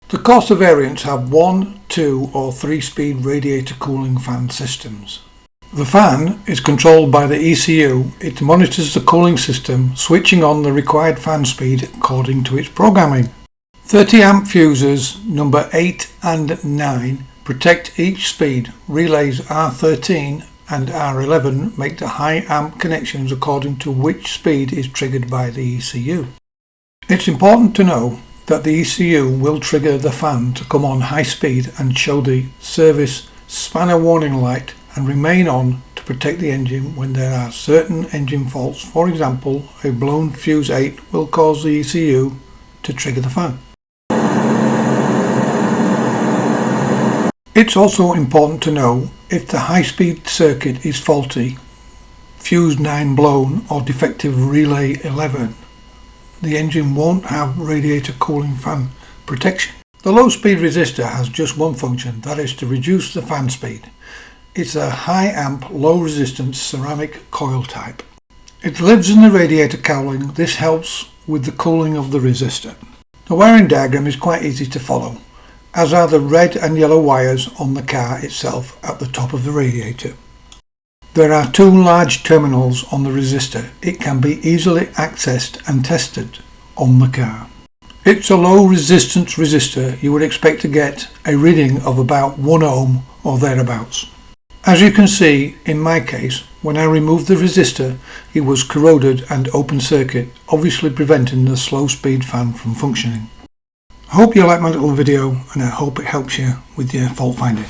The Corsa variants have 1, 2 or 3 speed radiator cooling fan systems. The fan is controlled by the ECU. It monitors the cooling system, switching on the required fan speed according to its programming. 30 amp fuses number 8 and 9 protect each speed. Relays R13 and R11 make the high amp connections according to which speed is triggered by the ECU. It's important to know that the ECU will trigger the fan to come on high speed and show the service spanner warning light and remain on to protect the engine when there are certain engine faults. For example, a blown fuse 8 will cause the ECU to trigger the fan. It's also important to know if the high-speed circuit is faulty, fuse 9 blown or defective relay 11, the engine won't have radiator cooling fan protection. The low-speed resistor has just one function, that is to reduce the fan speed. It's a high amp, low resistance ceramic coil type. It lives in the radiator cowling. This helps with the cooling of the resistor. The wiring diagram is quite easy to follow, as are the red and yellow wires on the car itself at the top of the radiator. There are 2 large terminals on the resistor. It can be easily accessed and tested on the car. It's a low resistance resistor. You would expect to get a reading of about 1 ohm or thereabouts. As you can see in my case, when I removed the resistor, it was corroded and open circuit, obviously preventing the slow speed fan from functioning. I hope you like my little video and I hope it helps you with your fault finding.